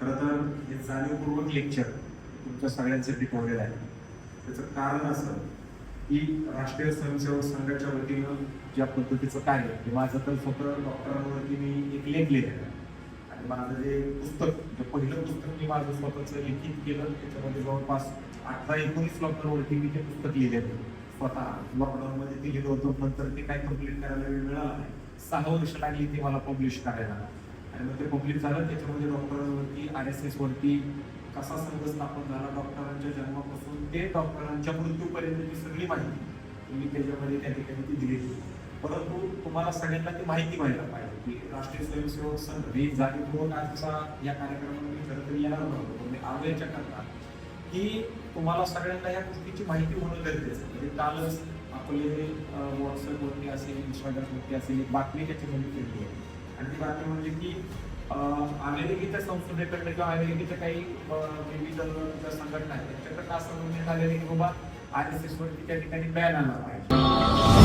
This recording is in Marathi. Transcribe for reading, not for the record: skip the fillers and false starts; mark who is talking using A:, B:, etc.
A: खरं तर हे जाणीवपूर्वक लेक्चर तुमच्या सगळ्यांसाठी ठेवलेलं आहे. त्याचं कारण असं की राष्ट्रीय स्वयंसेवक संघाच्या वतीनं ज्या पद्धतीचं कार्य हे माझं तर स्वतः डॉक्टरांवरती मी एक लेख लिहिलेला आहे. आणि माझं जे पुस्तक जे पहिलं पुस्तक मी माझं स्वतःचं लिखित केलं त्याच्यामध्ये जवळपास 18-19 लोकांवरती मी ते पुस्तक लिहिलेलं स्वतः लॉकडाऊनमध्ये ते लिहिलं होतं. नंतर ते काय कम्प्लीट करायला वेळ मिळाला नाही. 6 वर्ष लागली ते मला पब्लिश करायला. आणि मग ते पब्लिक झालं. त्याच्यामध्ये डॉक्टरांवरती RSS वरती कसा संघ स्थापन झाला, डॉक्टरांच्या जन्मापासून ते डॉक्टरांच्या मृत्यूपर्यंतची सगळी माहिती मी त्याच्यामध्ये त्या ठिकाणी ती दिली. परंतु तुम्हाला सगळ्यांना ती माहिती व्हायला पाहिजे की राष्ट्रीय स्वयंसेवक संघ ही जाणीवपूर्वक आजचा या कार्यक्रमात मी खरं तर येणार नव्हतो. मी आलो याच्याकरता की तुम्हाला सगळ्यांना या गोष्टीची माहिती होणं गरजेचं आहे. म्हणजे कालच आपले व्हॉट्सअपवरती असेल, इंस्टाग्रामवरती असेल एक बातमी त्याच्यामध्ये केली आहे. आणि ती बातमी म्हणजे की अमेरिकेच्या संसदेकडनं किंवा अमेरिकेच्या काही विविध ज्या संघटना आहेत त्यांच्याकडनं असं म्हणण्यात आलेलं की बाबा RSS वरती त्या ठिकाणी बॅन आला पाहिजे.